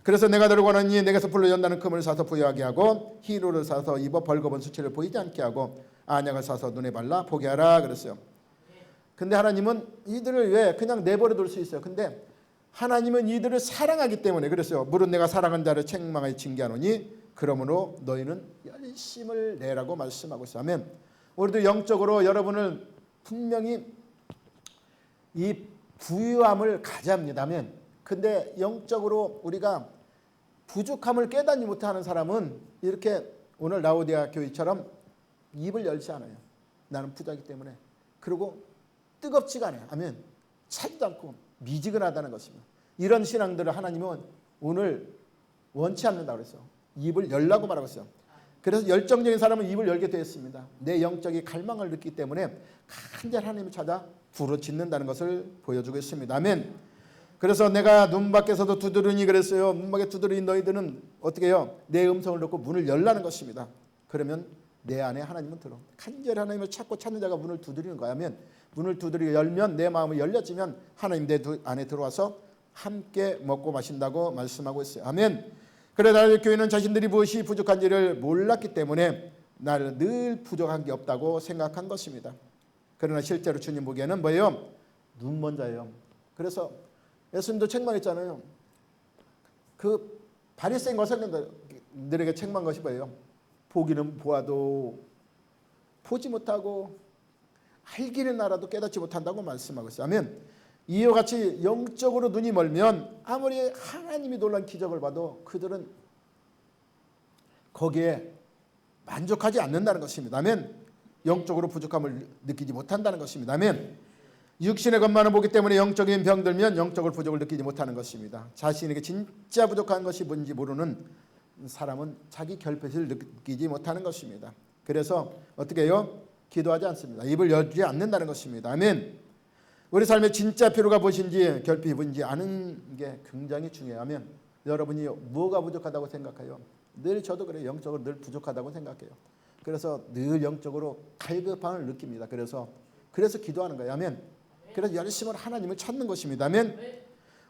그래서 내가 너를 원하니 내게서 불로 연다는 금을 사서 부유하게 하고 희로를 사서 입어 벌거벗은 수치를 보이지 않게 하고 안약을 사서 눈에 발라 보게 하라 그랬어요. 근데 하나님은 이들을 왜 그냥 내버려 둘 수 있어요. 근데 하나님은 이들을 사랑하기 때문에 그랬어요. 물은 내가 사랑한 자를 책망하여 징계하노니 그러므로 너희는 열심을 내라고 말씀하고 있어요. 아멘. 우리도 영적으로 여러분을 분명히 이 부유함을 가져야 합니다. 아멘. 근데 영적으로 우리가 부족함을 깨닫지 못하는 사람은 이렇게 오늘 라오디아 교회처럼 입을 열지 않아요. 나는 부자이기 때문에. 그리고 뜨겁지가 않아요. 아멘. 차지도 않고 미지근하다는 것입니다. 이런 신앙들을 하나님은 오늘 원치 않는다고 그랬어요. 입을 열라고 말하고 있어요. 그래서 열정적인 사람은 입을 열게 되었습니다. 내 영적인 갈망을 느끼기 때문에 간절히 하나님을 찾아 부르짖는다는 것을 보여주고 있습니다. 아멘. 그래서 내가 눈 밖에서도 두드리니 그랬어요. 문 밖에 두드리니 너희들은 어떻게 해요? 내 음성을 듣고 문을 열라는 것입니다. 그러면 내 안에 하나님은 들어. 간절히 하나님을 찾고 찾는 자가 문을 두드리는 거야. 아멘. 문을 두드리고 열면 내 마음이 열려지면 하나님 내 안에 들어와서 함께 먹고 마신다고 말씀하고 있어요. 아멘. 그래 라오디아 교회는 자신들이 무엇이 부족한지를 몰랐기 때문에 나를 늘 부족한 게 없다고 생각한 것입니다. 그러나 실제로 주님 보기에는 뭐예요? 눈먼자예요. 그래서 예수님도 책망했잖아요. 그 바리새인 거사님들에게 책망한 것이 뭐예요? 보기는 보아도 보지 못하고 알기는 알아도 깨닫지 못한다고 말씀하고 있어요. 아멘. 이와 같이 영적으로 눈이 멀면 아무리 하나님이 놀란 기적을 봐도 그들은 거기에 만족하지 않는다는 것입니다. 아멘. 영적으로 부족함을 느끼지 못한다는 것입니다. 아멘. 육신의 것만을 보기 때문에 영적인 병들면 영적으로 부족을 느끼지 못하는 것입니다. 자신에게 진짜 부족한 것이 뭔지 모르는 사람은 자기 결핍을 느끼지 못하는 것입니다. 그래서 어떻게 해요? 기도하지 않습니다. 입을 열지 않는다는 것입니다. 아멘. 우리 삶의 진짜 필요가 무엇인지 결핍이 뭔지 아는 게 굉장히 중요하면 여러분이 뭐가 부족하다고 생각해요? 늘 저도 그래요. 영적으로 늘 부족하다고 생각해요. 그래서 늘 영적으로 갈급함을 느낍니다. 그래서 기도하는 거예요. 아멘. 그래서 열심히 하나님을 찾는 것입니다. 아멘.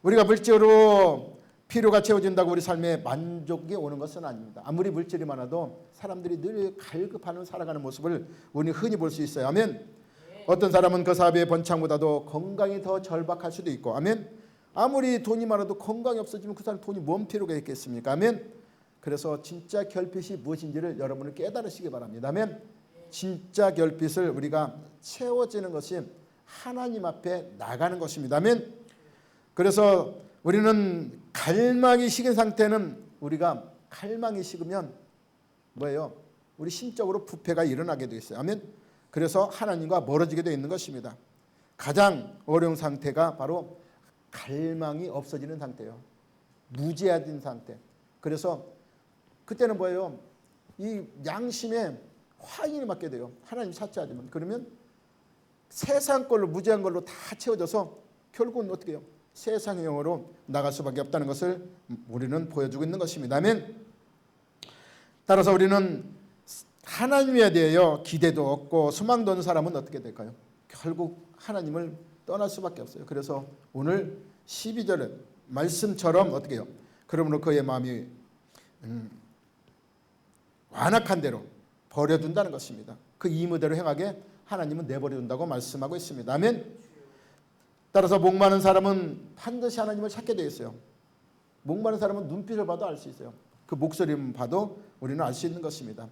우리가 물질로 필요가 채워진다고 우리 삶에 만족이 오는 것은 아닙니다. 아무리 물질이 많아도 사람들이 늘 갈급하는 살아가는 모습을 우리 흔히 볼 수 있어요. 아멘. 어떤 사람은 그 사업의 번창보다도 건강이 더 절박할 수도 있고, 아멘. 아무리 돈이 많아도 건강이 없어지면 그 사람 돈이 뭔 필요가 있겠습니까? 아멘. 그래서 진짜 결핍이 무엇인지를 여러분은 깨달으시기 바랍니다. 아멘. 진짜 결핍을 우리가 채워지는 것이 하나님 앞에 나가는 것입니다. 아멘. 그래서 우리는 갈망이 식은 상태는 우리가 갈망이 식으면 뭐예요? 우리 심적으로 부패가 일어나게 되어 있어요. 아멘. 그래서 하나님과 멀어지게 되어 있는 것입니다. 가장 어려운 상태가 바로 갈망이 없어지는 상태예요. 무지해진 상태. 그래서 그때는 뭐예요? 이 양심에 화인이 맞게 돼요. 하나님 찾지 않으면. 그러면 세상 걸로 무지한 걸로 다 채워져서 결국은 어떻게 해요? 세상의 영으로 나갈 수밖에 없다는 것을 우리는 보여주고 있는 것입니다. 아멘. 따라서 우리는 하나님에 대하여 기대도 없고 소망도 없는 사람은 어떻게 될까요? 결국 하나님을 떠날 수밖에 없어요. 그래서 오늘 12절의 말씀처럼 어떻게 해요? 그러므로 그의 마음이 완악한 대로 버려둔다는 것입니다. 그 임의대로 행하게 하나님은 내버려둔다고 말씀하고 있습니다. 아멘. 따라서 목마른 사람은 반드시 하나님을 찾게 되어 있어요. 목마른 사람은 눈빛을 봐도 알 수 있어요. 그 목소리만 봐도 우리는 알 수 있는 것입니다.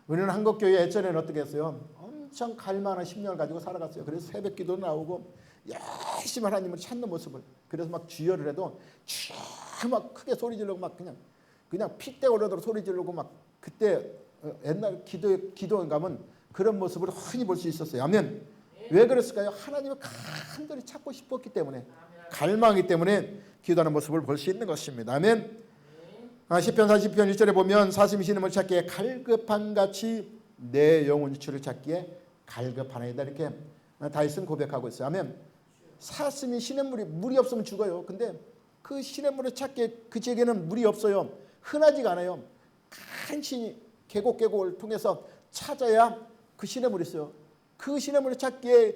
우리는 한국교회 예전에는 어떻게 했어요? 엄청 갈망하는 10년을 가지고 살아갔어요. 그래서 새벽 기도 나오고 열심히 하나님을 찾는 모습을. 그래서 막 주여를 해도 주여 막 크게 소리 지르고 막 그냥 핏대 오르도록 소리 지르고 막 그때 옛날 기도에 가면 그런 모습을 흔히 볼 수 있었어요. 아멘. 왜 그랬을까요? 하나님을 간절히 찾고 싶었기 때문에, 갈망이기 때문에 기도하는 모습을 볼 수 있는 것입니다. 아멘. 시편 40편 1절에 보면 사슴이 신음을 찾기에 갈급한 같이 내 영혼이 주를 찾기에 갈급하나이다, 이렇게 다윗은 고백하고 있어요. 아멘. 사슴이 물이 없으면 죽어요. 근데 그 시냇물을 찾기에 그 지역에는 물이 없어요. 흔하지가 않아요. 간신히 계곡을 통해서 찾아야 그 시냇물이 있어요. 그 시냇물을 찾기에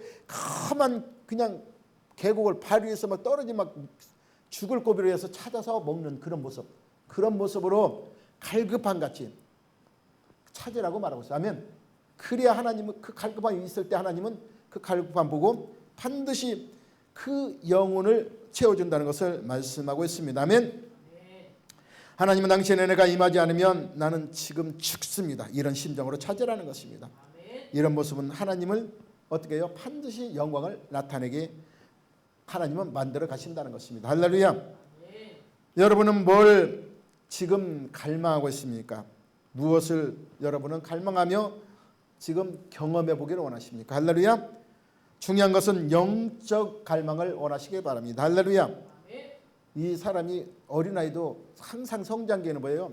험한 그냥 계곡을 발 위에서 막 떨어지 막 죽을 고비로 해서 찾아서 먹는 그런 모습. 그런 모습으로 갈급한 같이 찾으라고 말하고 있어요. 아멘. 그래야 하나님은 그 갈급함이 있을 때 하나님은 그 갈급함 보고 반드시 그 영혼을 채워준다는 것을 말씀하고 있습니다. 아멘. 하나님은 당신의 은혜가 임하지 않으면 나는 지금 죽습니다. 이런 심정으로 찾으라는 것입니다. 이런 모습은 하나님을 어떻게 해요? 반드시 영광을 나타내게 하나님은 만들어 가신다는 것입니다. 할렐루야. 여러분은 뭘 지금 갈망하고 있습니까? 무엇을 여러분은 갈망하며 지금 경험해 보기를 원하십니까? 할렐루야. 중요한 것은 영적 갈망을 원하시기 바랍니다. 할렐루야. 이 사람이 어린아이도 항상 성장기에는 뭐예요?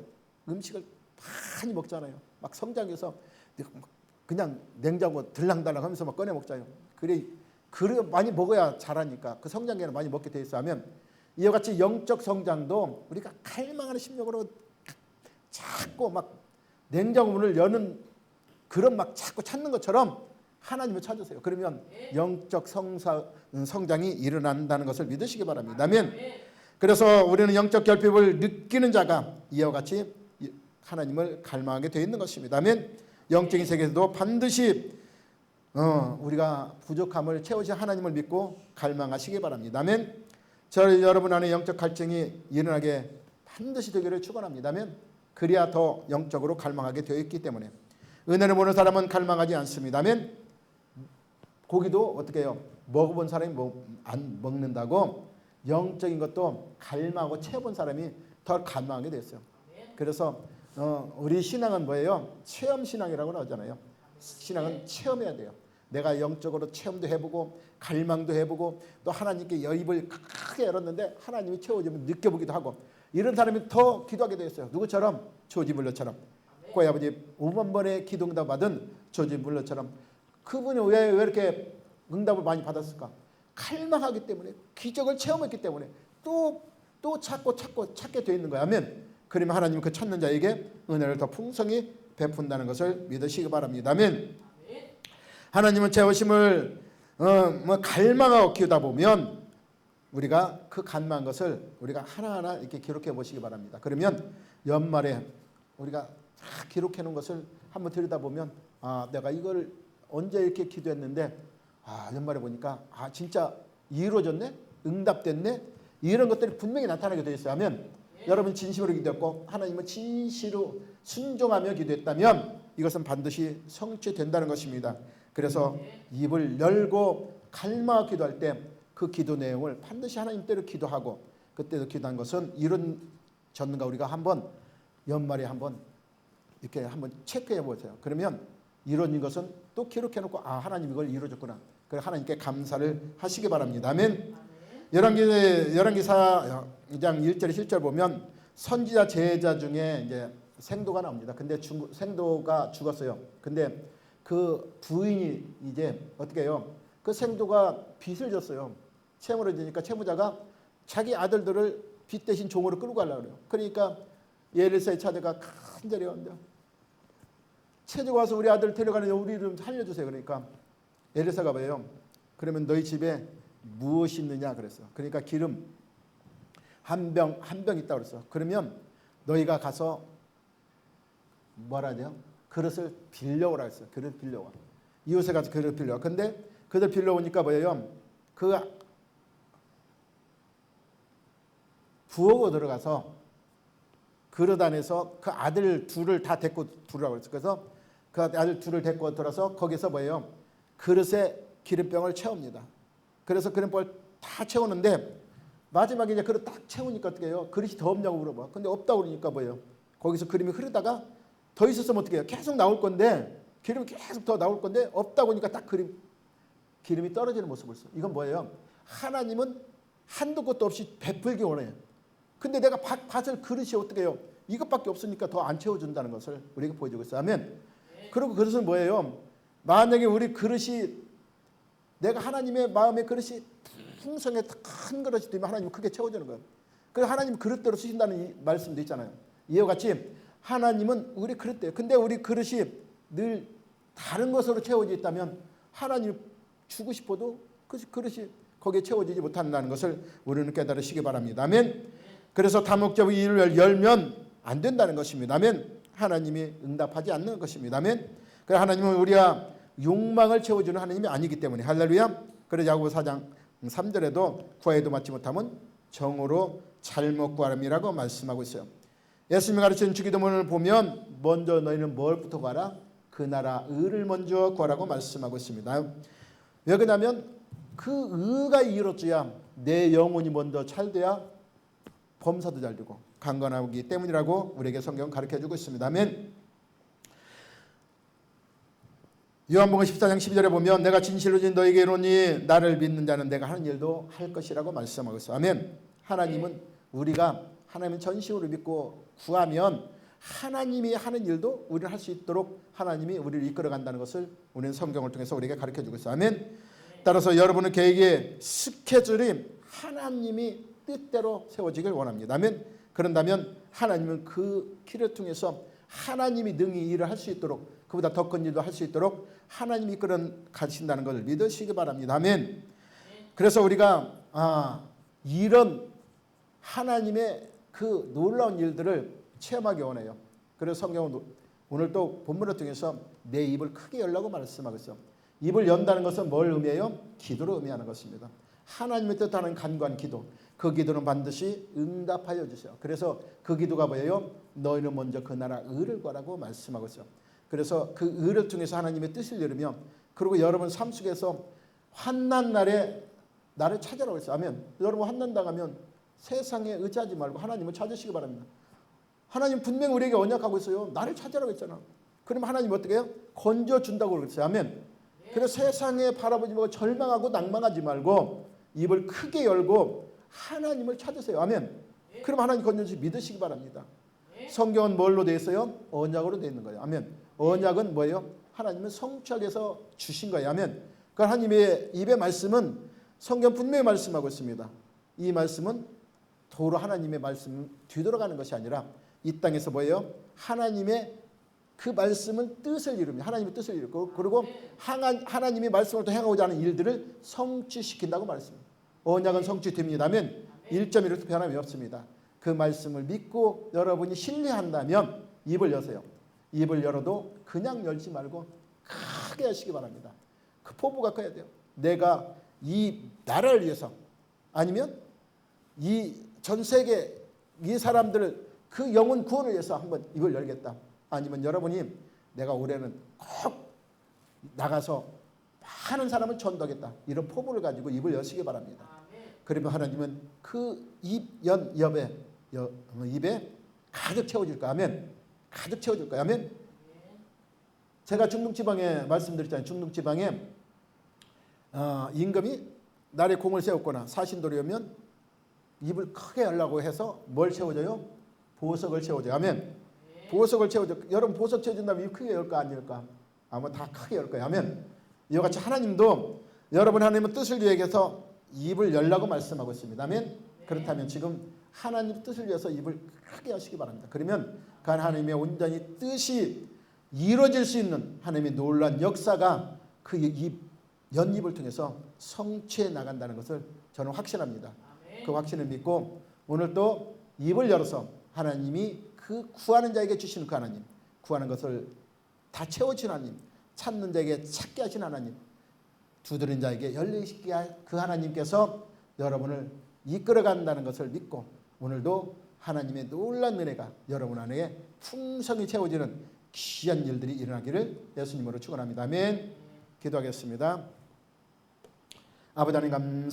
음식을 많이 먹잖아요. 막 성장해서 그냥 냉장고 들랑달랑 하면서 막 꺼내 먹자요. 그래 많이 먹어야 자라니까 그 성장기에는 많이 먹게 돼 있어 하면 이와 같이 영적 성장도 우리가 갈망하는 심령으로 자꾸 막 냉장고 문을 여는 그런 막 자꾸 찾는 것처럼 하나님을 찾으세요. 그러면 영적 성장이 일어난다는 것을 믿으시기 바랍니다. 아멘. 그래서 우리는 영적 결핍을 느끼는 자가 이와 같이 하나님을 갈망하게 되어 있는 것입니다. 아멘. 영적인 세계에서도 반드시 우리가 부족함을 채우신 하나님을 믿고 갈망하시기 바랍니다. 아멘. 여러분 안에 영적 갈증이 일어나게 반드시 되기를 축원합니다. 아멘. 그래야 더 영적으로 갈망하게 되어 있기 때문에 은혜를 보는 사람은 갈망하지 않습니다. 아멘. 고기도 어떻게 해요? 먹어본 사람이 안 먹는다고 영적인 것도 갈망하고 채워본 사람이 더 갈망하게 됐어요. 그래서 우리 신앙은 뭐예요? 체험 신앙이라고 나오잖아요. 신앙은 체험해야 돼요. 내가 영적으로 체험도 해보고 갈망도 해보고 또 하나님께 입을 크게 열었는데 하나님이 채워주면 느껴보기도 하고 이런 사람이 더 기도하게 되었어요. 누구처럼? 조지 물러처럼. 고이 아버지 5만 번의 기도응답 받은 조지 물러처럼. 그분이 왜 이렇게 응답을 많이 받았을까? 갈망하기 때문에, 기적을 체험했기 때문에 또 찾게 되어 있는 거야. 아멘. 그러면 하나님은 그 찾는 자에게 은혜를 더 풍성히 베푼다는 것을 믿으시기 바랍니다. 아멘. 하나님은 채우심을 갈망하고 키우다 보면 우리가 그 갈망한 것을 우리가 하나하나 이렇게 기록해 보시기 바랍니다. 그러면 연말에 우리가 다 기록해 놓은 것을 한번 들여다보면 내가 이걸 언제 이렇게 기도했는데 연말에 보니까 진짜 이루어졌네? 응답됐네? 이런 것들이 분명히 나타나게 되어 있어요. 하면 여러분 진심으로 기도했고 하나님은 진실로 순종하며 기도했다면 이것은 반드시 성취된다는 것입니다. 그래서 입을 열고 갈망하고 기도할 때 그 기도 내용을 반드시 하나님 때로 기도하고 그때도 기도한 것은 이루어졌는가 우리가 한번 연말에 한번 이렇게 한번 체크해 보세요. 그러면 이루어진 것은 또 기록해 놓고 하나님 이걸 이루어졌구나. 그래서 하나님께 감사를 하시기 바랍니다. 아멘. 열왕기사 2장 1절 7절 보면 선지자 제자 중에 이제 생도가 나옵니다. 근데 생도가 죽었어요. 근데 그 부인이 이제 어떻게 해요? 그 생도가 빚을 졌어요. 채무를 지니까 채무자가 자기 아들들을 빚 대신 종으로 끌고 가려고 그래요. 그러니까 엘리사의 차대가 간절히 온다. 채주가 와서 우리 아들 데려가는데 우리 좀 살려주세요. 그러니까 엘리사가 뭐예요? 그러면 너희 집에 무엇이 있느냐 그랬어. 그러니까 기름 한 병 있다고 그랬어. 그러면 너희가 가서 뭐라 해야 돼요? 그릇을 빌려오라 했어. 그릇 빌려와. 이웃에 가서 그릇 빌려와. 근데 그들 빌려오니까 뭐예요? 그 부엌으로 들어가서 그릇 안에서 그 아들 둘을 다 데리고 들어라고 그랬어. 그래서 그 아들 둘을 데리고 들어서 거기서 뭐예요? 그릇에 기름병을 채웁니다. 그래서 기름병을 다 채우는데 마지막에 이제 그릇 딱 채우니까 어떻게 해요? 그릇이 더 없냐고 물어봐. 근데 없다고 그러니까 뭐예요? 거기서 그림이 흐르다가 더 있었으면 어떻게 해요? 계속 나올 건데 기름이 계속 더 나올 건데 없다고 하니까 딱 기름이 떨어지는 모습을 써. 이건 뭐예요? 하나님은 한도 끝도 없이 베풀기 원해요. 근데 내가 밭을 그릇이 어떻게 해요? 이것밖에 없으니까 더 안 채워준다는 것을 우리에게 보여주고 있어요. 아멘. 그리고 그릇은 뭐예요? 만약에 우리 그릇이 내가 하나님의 마음의 그릇이 풍성해 큰 그릇이 되면 하나님은 크게 채워주는 거예요. 그래서 하나님 그릇대로 쓰신다는 말씀도 있잖아요. 이와 같이 하나님은 우리 그릇대요. 근데 우리 그릇이 늘 다른 것으로 채워져 있다면 하나님 주고 싶어도 그 그릇이 거기에 채워지지 못한다는 것을 우리는 깨달으시기 바랍니다. 아멘. 그래서 다목적으로 일을 열면 안 된다는 것입니다. 아멘. 하나님이 응답하지 않는 것입니다. 아멘. 그래서 하나님은 우리가 욕망을 채워주는 하나님이 아니기 때문에 할렐루야. 그래서 야고보 4장 3절에도 구하여도 받지 못하면 정오로 잘못 구하람이라고 말씀하고 있어요. 예수님이 가르치는 주기도문을 보면 먼저 너희는 뭘부터 구하라? 그 나라 의를 먼저 구하라고 말씀하고 있습니다. 왜 그러냐면 그 의가 이루어져야 내 영혼이 먼저 찰돼야 범사도 잘 되고 강건하기 때문이라고 우리에게 성경은 가르쳐주고 있습니다. 아멘. 요한복음 14장 12절에 보면 내가 진실로 진 너에게 이르노니 나를 믿는 자는 내가 하는 일도 할 것이라고 말씀하고 있어요. 아멘. 하나님은 우리가 하나님은 전심으로 믿고 구하면 하나님이 하는 일도 우리는 할 수 있도록 하나님이 우리를 이끌어 간다는 것을 우리는 성경을 통해서 우리에게 가르쳐주고 있어요. 아멘. 따라서 여러분의 계획의 스케줄이 하나님이 뜻대로 세워지길 원합니다. 아멘. 그런다면 하나님은 그 길을 통해서 하나님이 능히 일을 할 수 있도록 그보다 더 큰 일도 할 수 있도록 하나님이 이끌어 가신다는 것을 믿으시기 바랍니다. 아멘. 그래서 우리가 이런 하나님의 그 놀라운 일들을 체험하기 원해요. 그래서 성경은 오늘 또 본문을 통해서 내 입을 크게 열라고 말씀하고 있어요. 입을 연다는 것은 뭘 의미해요? 기도를 의미하는 것입니다. 하나님의 뜻하는 간구한 기도, 그 기도는 반드시 응답하여 주세요. 그래서 그 기도가 뭐예요? 너희는 먼저 그 나라 의를 구하라고 말씀하고 있어요. 그래서 그 의를 통해서 하나님의 뜻을 이루며, 그리고 여러분 삶 속에서 환난 날에 나를 찾아라고 했어요. 아멘. 여러분 환난 당하면 세상에 의지하지 말고 하나님을 찾으시기 바랍니다. 하나님 분명히 우리에게 언약하고 있어요. 나를 찾으라고 했잖아. 그러면 하나님 어떻게 해요? 건져준다고 그랬어요. 아멘. 그래서 세상에 바라보지 말고 절망하고 낭망하지 말고 입을 크게 열고 하나님을 찾으세요. 아멘. 그럼 하나님 건져주시 믿으시기 바랍니다. 성경은 뭘로 되어 있어요? 언약으로 되어 있는 거예요. 아멘. 언약은 뭐예요? 하나님은 성취하게 해서 주신 거예요. 아멘. 그 하나님의 입의 말씀은 성경 분명히 말씀하고 있습니다. 이 말씀은 도로 하나님의 말씀은 뒤돌아가는 것이 아니라 이 땅에서 뭐예요? 하나님의 그 말씀은 뜻을 이룹니다. 하나님의 뜻을 이루고, 그리고 하나님이 말씀을 또 행하고자 하는 일들을 성취시킨다고 말했습니다. 언약은 성취됩니다. 아멘. 1.1도 변함이 없습니다. 그 말씀을 믿고 여러분이 신뢰한다면 입을 여세요. 입을 열어도 그냥 열지 말고 크게 하시기 바랍니다. 그 포부가 커야 돼요. 내가 이 나라를 위해서, 아니면 이 전 세계 이 사람들을 그 영혼 구원을 위해서 한번 입을 열겠다. 아니면 여러분이 내가 올해는 꼭 나가서 많은 사람을 전도하겠다. 이런 포부를 가지고 입을 여시기 바랍니다. 그러면 하나님은 그 입에 가득 채워줄 거야. 아멘. 가득 채워줄 거야. 아멘. 제가 중동지방에 말씀드렸잖아요. 중동지방에 임금이 날에 공을 세웠거나 사신돌이 오면 입을 크게 열라고 해서 뭘 채워줘요? 보석을 채워줘요. 아멘. 보석을 채워줘. 여러분 보석 채워준다면 입 크게 열까 안 열까? 아마 다 크게 열 거예요. 아멘. 이와 같이 하나님도 여러분 하나님의 뜻을 위해서 입을 열라고 말씀하고 있습니다. 아멘. 그렇다면 지금 하나님 뜻을 위해서 입을 크게 하시기 바랍니다. 그러면 그 하나님의 온전히 뜻이 이루어질 수 있는 하나님의 놀라운 역사가 그 연입을 통해서 성취해 나간다는 것을 저는 확신합니다. 그 확신을 믿고 오늘 또 입을 열어서 하나님이 그 구하는 자에게 주시는 그 하나님, 구하는 것을 다 채워주신 하나님, 찾는 자에게 찾게 하신 하나님, 두드린 자에게 열리시게 할 그 하나님께서 여러분을 이끌어간다는 것을 믿고 오늘도 하나님의 놀라운 은혜가 여러분 안에 풍성히 채워지는 귀한 일들이 일어나기를 예수님으로 축원합니다. 아멘. 기도하겠습니다. 아버지 하나님 감사합니다.